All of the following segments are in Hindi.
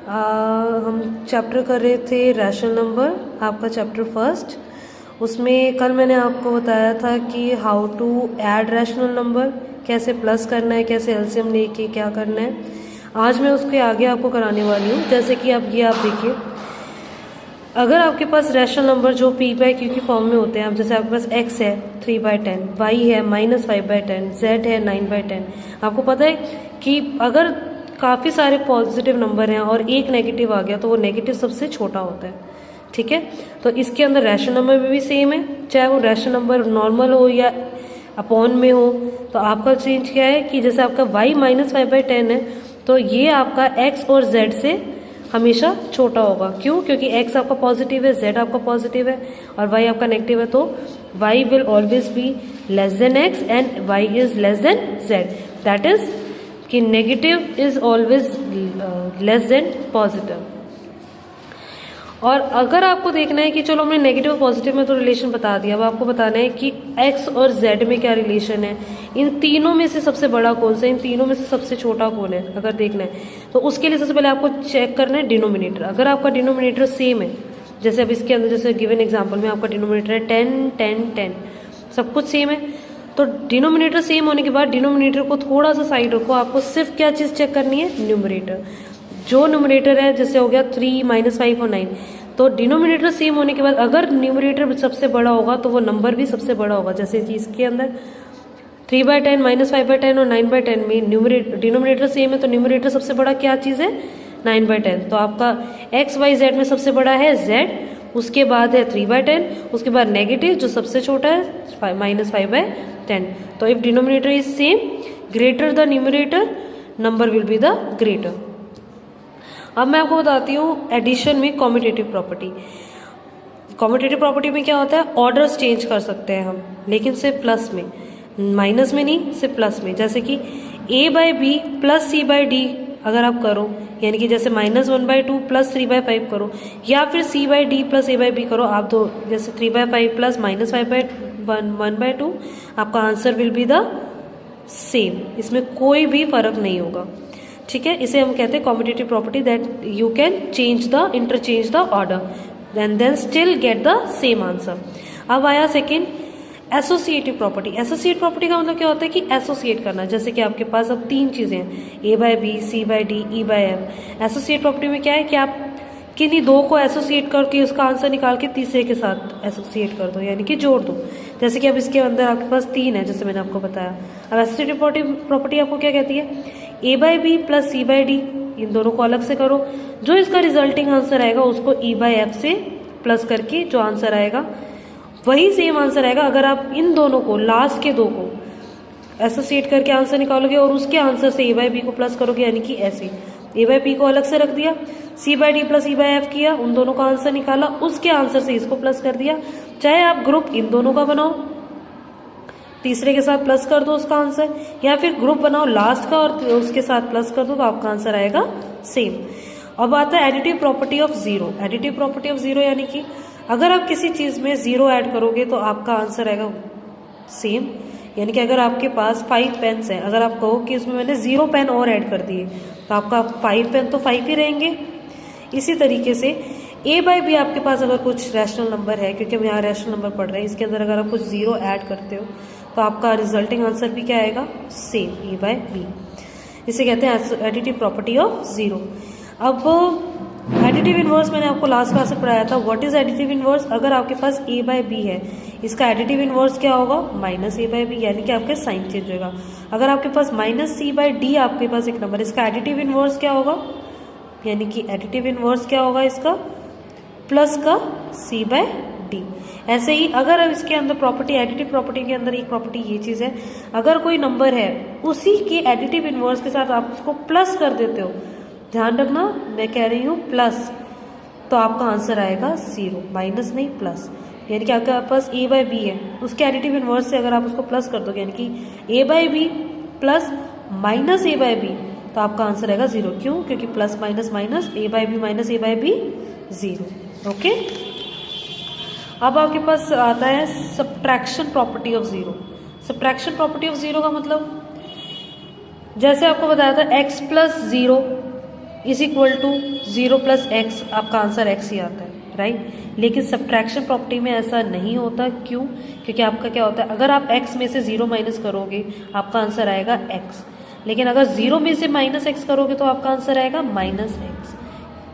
हम चैप्टर कर रहे थे रैशनल नंबर, आपका चैप्टर फर्स्ट। उसमें कल मैंने आपको बताया था कि how to add rational number, कैसे प्लस करना है, कैसे एलसीएम लेके क्या करना है। आज मैं उसके आगे आपको कराने वाली हूँ। जैसे कि अब ये आप देखिए, अगर आपके पास रैशनल नंबर जो पी बाई क्यू की फॉर्म में होते हैं, अब जैसे आपके पास x है 3/10, y है -5/10, z है 9/10। आपको पता है कि अगर काफ़ी सारे पॉजिटिव नंबर हैं और एक नेगेटिव आ गया तो वो नेगेटिव सबसे छोटा होता है, ठीक है। तो इसके अंदर रैशनल नंबर में भी सेम है, चाहे वो रैशनल नंबर नॉर्मल हो या अपॉन में हो। तो आपका चेंज क्या है कि जैसे आपका y -5/10 है तो ये आपका x और z से हमेशा छोटा होगा। क्यों? क्योंकि x आपका पॉजिटिव है, z आपका पॉजिटिव है और y आपका नेगेटिव है, तो y will always be less than x and y is less than z। That is कि negative is always less than positive. और अगर आपको देखना है कि चलो हमने नेगेटिव और पॉजिटिव में तो रिलेशन बता दिया, अब आपको बताना है कि x और z में क्या रिलेशन है, इन तीनों में से सबसे बड़ा कौन सा, इन तीनों में से सबसे छोटा कौन है। अगर देखना है तो उसके लिए सबसे पहले आपको चेक करना है डिनोमिनेटर। अगर आपका डिनोमिनेटर सेम है, जैसे अब इसके अंदर जैसे गिवन एग्जाम्पल में आपका डिनोमिनेटर है 10 10 10, सब कुछ सेम है, तो डिनोमिनेटर सेम होने के बाद डिनोमिनेटर को थोड़ा सा साइड रखो। आपको सिर्फ क्या चीज़ चेक करनी है, न्यूमरेटर। जो न्यूमरेटर है जैसे हो गया 3 -5 और 9, तो डिनोमिनेटर सेम होने के बाद अगर न्यूमरेटर सबसे बड़ा होगा तो वो नंबर भी सबसे बड़ा होगा। जैसे कि इसके अंदर 3/10 -5/10 और 9/10 में डिनोमिनेटर सेम है, तो न्यूमरेटर सबसे बड़ा क्या चीज़ है, 9/10। तो आपका x y z में सबसे बड़ा है z, उसके बाद है 3/10, उसके बाद नेगेटिव जो सबसे छोटा है -5/10। तो if denominator is same, greater the numerator, number will be the greater. अब मैं आपको बताती हूँ एडिशन में कॉम्यूटेटिव प्रॉपर्टी। कॉम्यूटेटिव प्रॉपर्टी में क्या होता है, ऑर्डर्स चेंज कर सकते हैं हम, लेकिन सिर्फ प्लस में, माइनस में नहीं, सिर्फ प्लस में। जैसे कि a/b प्लस c/d अगर आप करो, यानी कि जैसे -1/2 प्लस 3/5 करो, या फिर c/d प्लस a/b करो, आप दो जैसे 3/5 प्लस -5/1/2, आपका answer will be the same. इसमें कोई भी फर्क नहीं होगा, ठीक है। इसे हम कहते हैं commutative property, that you can change the interchange the order and then still get the same answer. अब आया second, associative property. Associate property का मतलब क्या होता है कि एसोसिएट करना। जैसे कि आपके पास अब तीन चीजें हैं, a/b, c/d, e/f। Associate property में क्या है कि आप किन्हीं दो को एसोसिएट करके उसका आंसर निकाल के तीसरे के साथ एसोसिएट कर दो, यानी कि जोड़ दो। जैसे कि अब इसके अंदर आपके पास 3 है, जैसे मैंने आपको बताया। अब एसोसिएटिव प्रॉपर्टी आपको क्या कहती है, a/b प्लस c/d, इन दोनों को अलग से करो, जो इसका रिजल्टिंग आंसर आएगा उसको e/f से प्लस करके जो आंसर आएगा वही सेम आंसर आएगा। अगर आप इन दोनों को, लास्ट के दो को एसोसिएट करके आंसर निकालोगे और उसके आंसर से a/b को प्लस करोगे, यानी कि ऐसे a/b को अलग से रख दिया, c/d प्लस e/f किया, उन दोनों का आंसर निकाला, उसके आंसर से इसको प्लस कर दिया। चाहे आप ग्रुप इन दोनों का बनाओ, तीसरे के साथ प्लस कर दो उसका आंसर, या फिर ग्रुप बनाओ लास्ट का और उसके साथ प्लस कर दो, तो आपका आंसर आएगा सेम। अब आता है additive property of zero. Additive property of zero यानी कि अगर आप किसी चीज में जीरो ऐड करोगे तो आपका आंसर आएगा सेम। यानी कि अगर आपके पास 5 पेन्स हैं, अगर आप कहो कि उसमें मैंने 0 पेन और ऐड कर दिए, तो आपका 5 पेन तो 5 ही रहेंगे। इसी तरीके से a/b आपके पास अगर कुछ रैशनल नंबर है, क्योंकि हम यहाँ रैशनल नंबर पढ़ रहे हैं, इसके अंदर अगर आप कुछ 0 ऐड करते हो तो आपका रिजल्टिंग आंसर भी क्या आएगा, सेम, a/b। इसे कहते हैं एडिटिव प्रॉपर्टी ऑफ जीरो। अब एडिटिव इनवर्स मैंने आपको लास्ट क्लास में पढ़ाया था। What is additive inverse? अगर आपके पास a/b है, इसका एडिटिव इनवर्स क्या होगा, -a/b, यानी कि आपके साइन चेंज होगा। अगर आपके पास -c/d आपके पास एक नंबर, इसका एडिटिव इनवर्स क्या होगा, यानी कि एडिटिव इनवर्स क्या होगा इसका, प्लस का c/d। ऐसे ही अगर अब इसके अंदर प्रॉपर्टी, एडिटिव प्रॉपर्टी के अंदर एक प्रॉपर्टी ये चीज है, अगर कोई नंबर है उसी के एडिटिव इनवर्स के साथ आप उसको प्लस कर देते हो, ध्यान रखना मैं कह रही हूँ प्लस, तो आपका आंसर आएगा 0, माइनस नहीं प्लस। यानी कि आपके पास a/b है, उसके एडिटिव इनवर्स से अगर आप उसको प्लस कर दोगे, यानी कि a/b प्लस माइनस a/b, तो आपका आंसर आएगा 0। क्यों? क्योंकि plus minus minus, a/b minus a/b 0। Okay. अब आपके पास आता है subtraction property of zero. Subtraction property of zero का मतलब, जैसे आपको बताया था x plus 0 is equal to 0 plus x, आपका आंसर एक्स ही आता है, राइट। लेकिन सब्ट्रैक्शन प्रॉपर्टी में ऐसा नहीं होता, क्यों? क्योंकि आपका क्या होता है, अगर आप x में से 0 माइनस करोगे आपका आंसर आएगा x, लेकिन अगर 0 में से माइनस एक्स करोगे तो आपका आंसर आएगा माइनस एक्स,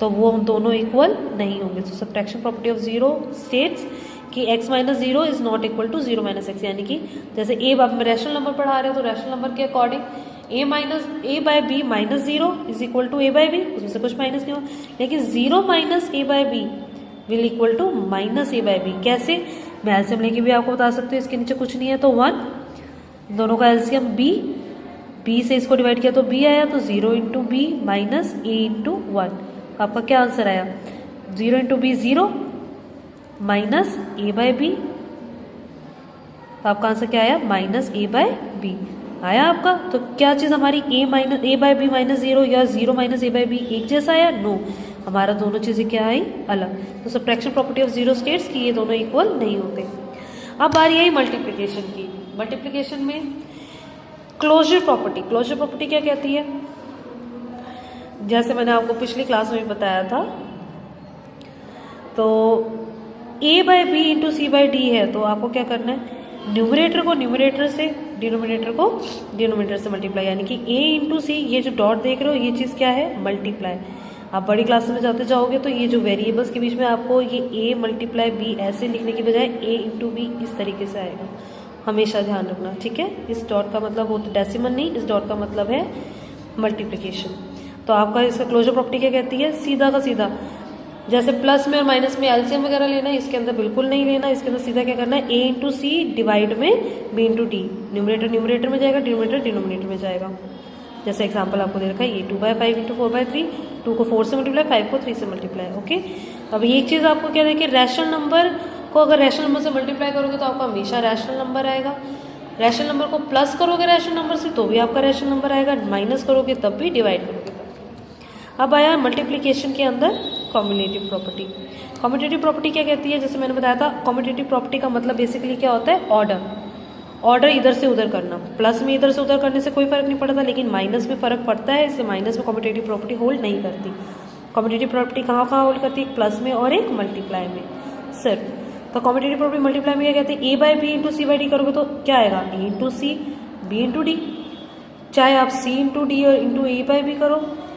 तो वो दोनों इक्वल नहीं होंगे। तो सब्ट्रैक्शन प्रॉपर्टी ऑफ 0 स्टेट्स कि x minus 0 is not equal to 0 minus x, यानी कि जैसे a आप रैशनल नंबर पढ़ा रहे हो तो रैशनल नंबर के according a by b minus 0 is equal to a by b, उसमें से कुछ माइनस नहीं हो, लेकिन 0 minus a by b will equal to minus a by b. कैसे? मैं एलसीएम लेके भी आपको बता सकती हूँ, इसके नीचे कुछ नहीं है तो 1, दोनों का एलसीएम b से इसको डिवाइड किया तो b आया, तो 0 into b minus a into 1, आपका क्या आंसर आया? 0 into b 0 minus a by b, तो आपका आंसर क्या आया? माइनस a बाय बी आया आपका। तो क्या चीज़ हमारी a बाय बी माइनस 0 या 0 माइनस a बाय बी एक जैसा आया? नो, हमारा दोनों चीज़ें क्या आई? अलग। तो सब्ट्रैक्शन प्रॉपर्टी ऑफ 0 स्टेट्स कि ये दोनों इक्वल नहीं होते। अब बारी आई मल्टीप्लिकेशन की। मल्टीप्लिकेशन में क्लोजर प्रॉपर्टी क्या कहती है? जैसे मैंने आपको पिछली क्लास में भी बताया था, तो a by b into c by d है, तो आपको क्या करना है? न्यूमरेटर को न्यूमरेटर से, डिनोमिनेटर को डिनोमिनेटर से मल्टीप्लाई, यानी कि a इंटू सी, ये जो डॉट देख रहे हो ये चीज़ क्या है? मल्टीप्लाई। आप बड़ी क्लास में जाते जाओगे तो ये जो वेरिएबल्स के बीच में आपको ये a मल्टीप्लाई b ऐसे लिखने की बजाय a इंटू बी इस तरीके से आएगा, हमेशा ध्यान रखना, ठीक है। इस डॉट का मतलब वो तो डेसिमल नहीं, इस डॉट का मतलब है मल्टीप्लिकेशन। तो आपका इसका क्लोजर प्रॉपर्टी क्या कहती है? सीधा का सीधा, जैसे प्लस में और माइनस में एलसीएम वगैरह लेना है, इसके अंदर बिल्कुल नहीं लेना, इसके अंदर सीधा क्या करना है? a इंटू सी डिवाइड में b into D, numerator numerator में जाएगा, डिनोमिनेटर डिनोमिनेटर में जाएगा। जैसे एग्जांपल आपको दे रखा है, ये 2 बाय 5 इंटू 4 बाय 3, 2 को 4 से मल्टीप्लाई, 5 को 3 से मल्टीप्लाई, ओके। अब एक चीज़ आपको क्या देखिए, रैशनल नंबर को अगर रैशनल नंबर से मल्टीप्लाई करोगे तो आपका हमेशा रैशनल नंबर आएगा। रैशनल नंबर को प्लस करोगे रैशनल नंबर से तो भी आपका रैशनल नंबर आएगा, माइनस करोगे तब भी, डिवाइड करोगे तब भी। अब आया मल्टीप्लिकेशन के अंदर कॉम्बिनेटिव प्रॉपर्टी। कॉम्बिनेटिव प्रॉपर्टी क्या कहती है? जैसे मैंने बताया था, कॉम्बिनेटिव प्रॉपर्टी का मतलब बेसिकली क्या होता है? ऑर्डर इधर से उधर करना। प्लस में इधर से उधर करने से कोई फर्क नहीं पड़ता, लेकिन माइनस में फर्क पड़ता है, इसलिए माइनस में कॉम्बिनेटिव प्रॉपर्टी होल्ड नहीं करती। कॉम्बिनेटिव प्रॉपर्टी कहाँ होल्ड करती है? प्लस में और एक मल्टीप्लाई में सिर्फ। तो कॉम्बिनेटिव प्रॉपर्टी मल्टीप्लाई में क्या कहते हैं? a by b into c by d करोगे तो क्या आएगा? a into c b into d, चाहे आप c इंटू डी और इंटू a बाय बी करो,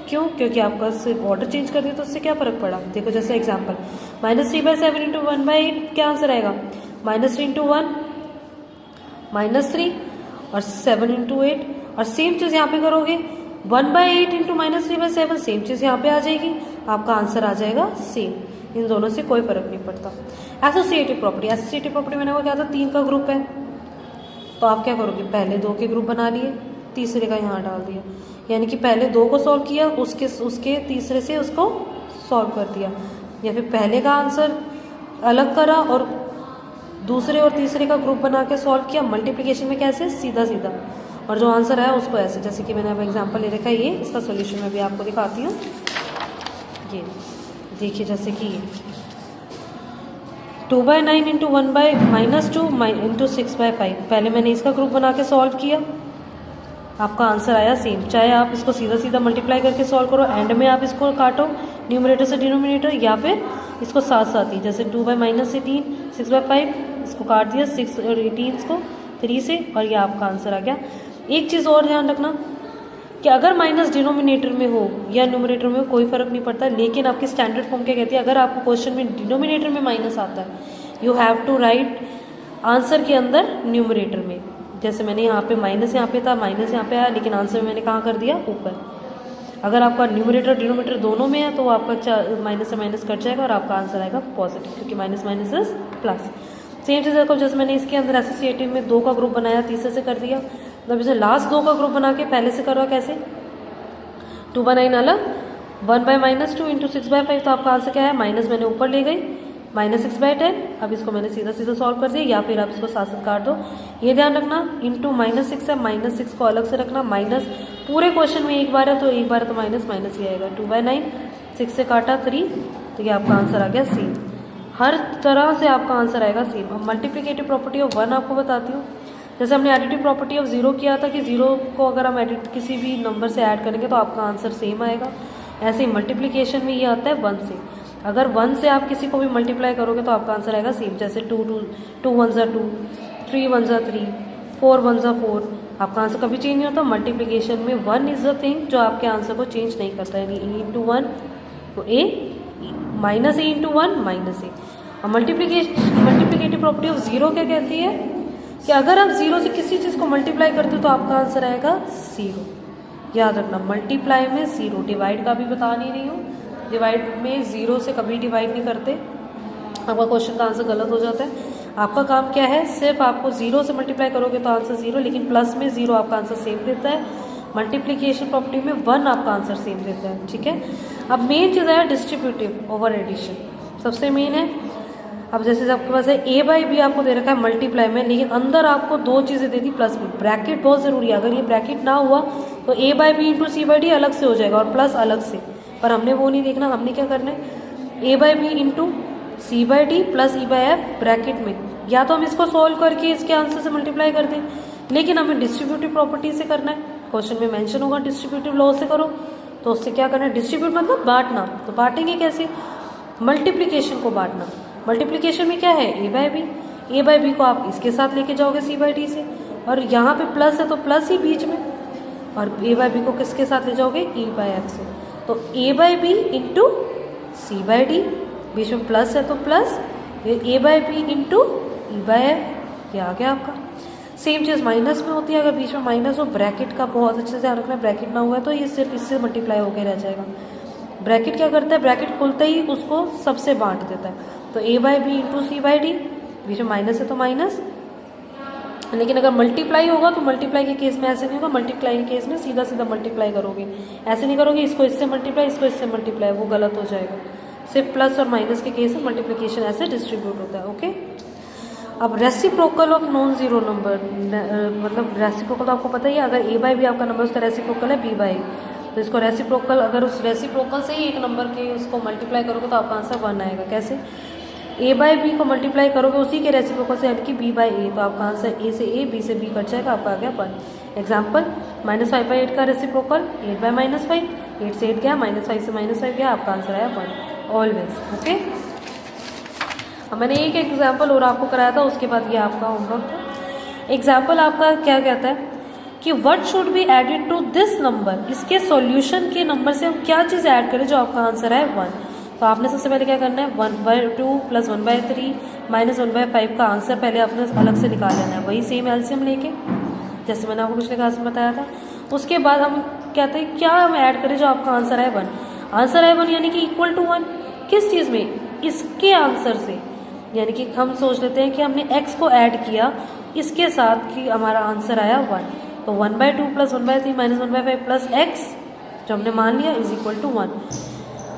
क्यों? क्योंकि आपका सिर्फ ऑर्डर चेंज कर दिया तो उससे क्या फर्क पड़ा? देखो जैसे एग्जांपल, -3 बाय 7 इंटू 1 बाय 8, क्या आंसर आएगा? -3 इंटू 1 -3 और 7 इंटू 8, और सेम चीज़ यहाँ पे करोगे 1 बाय 8 इंटू -3 बाय 7, सेम चीज़ यहाँ पे आ जाएगी, आपका आंसर आ जाएगा सेम। इन दोनों से कोई फर्क नहीं पड़ता। एसोसिएटिव प्रॉपर्टी मैंने वो क्या था? 3 का ग्रुप है, तो आप क्या करोगे? पहले 2 के ग्रुप बना लिए, तीसरे का यहाँ डाल दिया, यानी कि पहले 2 को सॉल्व किया, उसके तीसरे से उसको सॉल्व कर दिया, या फिर पहले का आंसर अलग करा और दूसरे और तीसरे का ग्रुप बना के सॉल्व किया। मल्टीप्लिकेशन में कैसे? सीधा सीधा, और जो आंसर आया उसको ऐसे, जैसे कि मैंने अब एग्जांपल ले रखा है, ये इसका सॉल्यूशन मैं भी आपको दिखाती हूँ। ये देखिए, जैसे कि 2 by 9 into 1 by -2 into 6 by 5, पहले मैंने इसका ग्रुप बना के सॉल्व किया, आपका आंसर आया सेम। चाहे आप इसको सीधा सीधा मल्टीप्लाई करके सॉल्व करो, एंड में आप इसको काटो न्यूमरेटर से डिनोमिनेटर, या फिर इसको साथ साथ ही, जैसे 2 बाय -18 6 बाय 5, इसको काट दिया 6 और 18 को 3 से, और ये आपका आंसर आ गया। एक चीज़ और ध्यान रखना कि अगर माइनस डिनोमिनेटर में हो या न्यूमरेटर में हो कोई फर्क नहीं पड़ता, लेकिन आपकी स्टैंडर्ड फॉर्म क्या कहती है? अगर आपको क्वेश्चन में डिनोमिनेटर में माइनस आता है, you have to write answer के अंदर न्यूमरेटर में। जैसे मैंने यहाँ पे माइनस यहाँ पे था, माइनस यहाँ पे आया, लेकिन आंसर में मैंने कहाँ कर दिया? ऊपर। अगर आपका न्यूमरेटर डिनोमिनेटर दोनों में है तो आपका माइनस से माइनस कट जाएगा और आपका आंसर आएगा पॉजिटिव, क्योंकि minus minus is plus. Same चीज़ देखो, जैसे मैंने इसके अंदर एसोसिएटिव में 2 का ग्रुप बनाया, तीसरे से कर दिया, मतलब इसे लास्ट 2 का ग्रुप बना के पहले से करो। कैसे? 2 बाय 9 अलग, 1 बाय -2 इंटू 6 बाय 5, तो आपका आंसर क्या है? माइनस मैंने ऊपर ले गई, -6 बाय 10, अब इसको मैंने सीधा सीधा सॉल्व कर दिया, या फिर आप इसको साथ साथ काट दो। ये ध्यान रखना, इंटू -6 है, -6 को अलग से रखना, माइनस पूरे क्वेश्चन में एक बार है तो एक बार तो माइनस माइनस ही आएगा। 2 बाय 9 6 से काटा 3, तो ये आपका आंसर आ गया सेम। हर तरह से आपका आंसर आएगा सेम। अब मल्टीप्लिकेटिव प्रॉपर्टी ऑफ 1 आपको बताती हूँ। जैसे हमने एडिटिव प्रॉपर्टी ऑफ 0 किया था कि 0 को अगर हम किसी भी नंबर से ऐड करेंगे तो आपका आंसर सेम आएगा। ऐसे ही मल्टीप्लिकेशन में ये आता है 1 से। अगर 1 से आप किसी को भी मल्टीप्लाई करोगे तो आपका आंसर आएगा सेम, जैसे 2 1 ज़ा 2, 3 1 ज़ा 3, 4 1 ज़ा 4, आपका आंसर कभी चेंज नहीं होता। मल्टीप्लिकेशन में 1 इज द थिंग जो आपके आंसर को चेंज नहीं करता है, यानी ए इंटू 1 तो ए, माइनस ए इंटू 1 माइनस ए। और मल्टीप्लिकेटिव प्रॉपर्टी ऑफ जीरो क्या कहती है कि अगर आप जीरो से किसी चीज़ को मल्टीप्लाई करते हो तो आपका आंसर आएगा जीरो। याद रखना, मल्टीप्लाई में जीरो, डिवाइड का भी बता नहीं रही हूँ, डिवाइड में जीरो से कभी डिवाइड नहीं करते, आपका क्वेश्चन का आंसर गलत हो जाता है। आपका काम क्या है, सिर्फ आपको जीरो से मल्टीप्लाई करोगे तो आंसर जीरो, लेकिन प्लस में जीरो आपका आंसर सेम देता है। मल्टीप्लिकेशन प्रॉपर्टी में 1 आपका आंसर सेम देता है, ठीक है। अब मेन चीज़ है डिस्ट्रीब्यूटिव ओवर एडिशन, सबसे मेन है। अब जैसे आपके पास है ए बाई बी आपको दे रखा है मल्टीप्लाई में, लेकिन अंदर आपको 2 चीज़ें दे दी प्लस में, ब्रैकेट बहुत ज़रूरी है। अगर ये ब्रैकेट ना हुआ तो A by B into C by D अलग से हो जाएगा और प्लस अलग से, पर हमने वो नहीं देखना। हमने क्या करना है, A by B into C by D plus E by F bracket में, या तो हम इसको सॉल्व करके इसके आंसर से मल्टीप्लाई कर दें, लेकिन हमें डिस्ट्रीब्यूटिव प्रॉपर्टी से करना है। क्वेश्चन में मेंशन होगा डिस्ट्रीब्यूटिव लॉ से करो, तो उससे क्या करना है, डिस्ट्रीब्यूट मतलब बांटना। तो बांटेंगे कैसे, मल्टीप्लिकेशन को बांटना। मल्टीप्लिकेशन में क्या है, ए बाई बी को आप इसके साथ लेके जाओगे सी बाई डी से, और यहाँ पे प्लस है तो प्लस ही बीच में, और ए बाई बी को किसके साथ ले जाओगे, ई बाई एफ से। तो A by B into C by D, बीच में प्लस है तो plus, A by B into E by F, ये आ गया आपका। सेम चीज़ माइनस में होती है, अगर बीच में माइनस हो, ब्रैकेट का बहुत अच्छे से ध्यान रखना है, ब्रैकेट ना हुआ है तो ये सिर्फ इससे मल्टीप्लाई होकर रह जाएगा। ब्रैकेट क्या करता है, ब्रैकेट खुलते ही उसको सबसे बांट देता है। तो A by B into C by D, बीच में माइनस है तो माइनस, लेकिन अगर मल्टीप्लाई होगा तो मल्टीप्लाई के केस में ऐसे नहीं होगा, मल्टीप्लाई के केस में सीधा सीधा मल्टीप्लाई करोगे, ऐसे नहीं करोगे इसको इससे मल्टीप्लाई इसको इससे मल्टीप्लाई, वो गलत हो जाएगा। सिर्फ प्लस और माइनस के केस में मल्टीप्लिकेशन ऐसे डिस्ट्रीब्यूट होता है, ओके। अब reciprocal of non zero number, मतलब रेसिप्रोकल तो आपको पता ही है, अगर ए बाई बी आपका नंबर उसका रेसिप्रोकल है बी बाई, तो इसको रेसिप्रोकल, अगर उस रेसिप्रोकल से ही एक नंबर के उसको मल्टीप्लाई करोगे तो आपका आंसर 1 आएगा। कैसे, ए बाई बी को मल्टीप्लाई करोगे उसी के रेसिप्रोकल से, यानी कि बी बाई ए, तो आपका आंसर ए से ए, बी से बी कट जाएगा, आपका आ गया 1। एग्जाम्पल, -5/8 का रेसिप्रोकल 8/-5, 8 से 8 गया, -5 से -5 गया, आपका आंसर आया 1 ऑलवेज, ओके। अब मैंने एक एग्जाम्पल और आपको कराया था, उसके बाद ये आपका होमवर्क था। एग्जाम्पल आपका क्या कहता है कि what should be added to this number, इसके सॉल्यूशन के नंबर से हम क्या चीज़ ऐड करें जो आपका आंसर है 1। तो आपने सबसे पहले क्या करना है, 1/2 प्लस 1/3 माइनस 1/5 का आंसर पहले आपने अलग से निकाल लेना है, वही सेम एलसीएम लेके, जैसे मैंने आपको पिछले क्लास में बताया था। उसके बाद हम कहते हैं क्या हम ऐड करें जो आपका आंसर है 1। आंसर है 1 यानी कि इक्वल टू 1, किस चीज़ में, इसके आंसर से, यानी कि हम सोच लेते हैं कि हमने x को ऐड किया इसके साथ कि हमारा आंसर आया 1। तो 1/2 प्लस 1/3 माइनस 1/5 प्लस x जो हमने मान लिया इज इक्वल टू 1।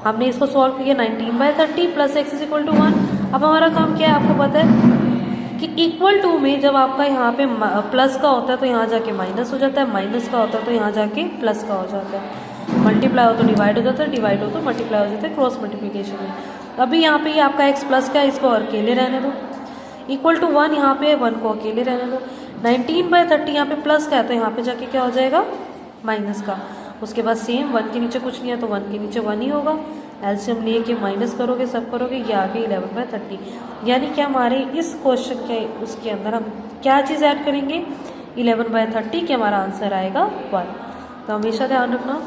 हमने इसको सॉल्व किया 19/30 plus x is equal to 1। अब हमारा काम क्या है, आपको पता है कि इक्वल टू में जब आपका यहाँ पे प्लस का होता है तो यहाँ जाके माइनस हो जाता है, माइनस का होता है तो यहाँ जाके प्लस का हो जाता है, मल्टीप्लाई हो तो डिवाइड हो जाता है, डिवाइड हो तो मल्टीप्लाई हो जाता है क्रॉस मल्टीप्लिकेशन में। अभी यहाँ पे ये आपका x प्लस का है, इसको अकेले रहने दो, इक्वल टू 1 यहाँ पे 1 को अकेले रहने दो, 19/30 यहाँ पे प्लस का है तो यहाँ पे जाके क्या हो जाएगा, माइनस का। उसके बाद सेम 1 के नीचे कुछ नहीं है तो 1 के नीचे 1 ही होगा, एलसीएम लेके माइनस करोगे, सब करोगे, ये आ गई 11/30। यानी कि हमारे इस क्वेश्चन के उसके अंदर हम क्या चीज़ ऐड करेंगे, 11/30 कि हमारा आंसर आएगा 1। तो हमेशा ध्यान रखना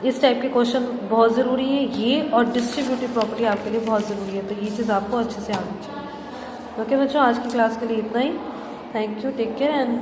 इस टाइप के क्वेश्चन बहुत ज़रूरी है, ये और डिस्ट्रीब्यूटिव प्रॉपर्टी आपके लिए बहुत ज़रूरी है, तो ये चीज़ आपको अच्छे से आनी चाहिए। ओके बच्चों, आज की क्लास के लिए इतना ही। Thank you, take care and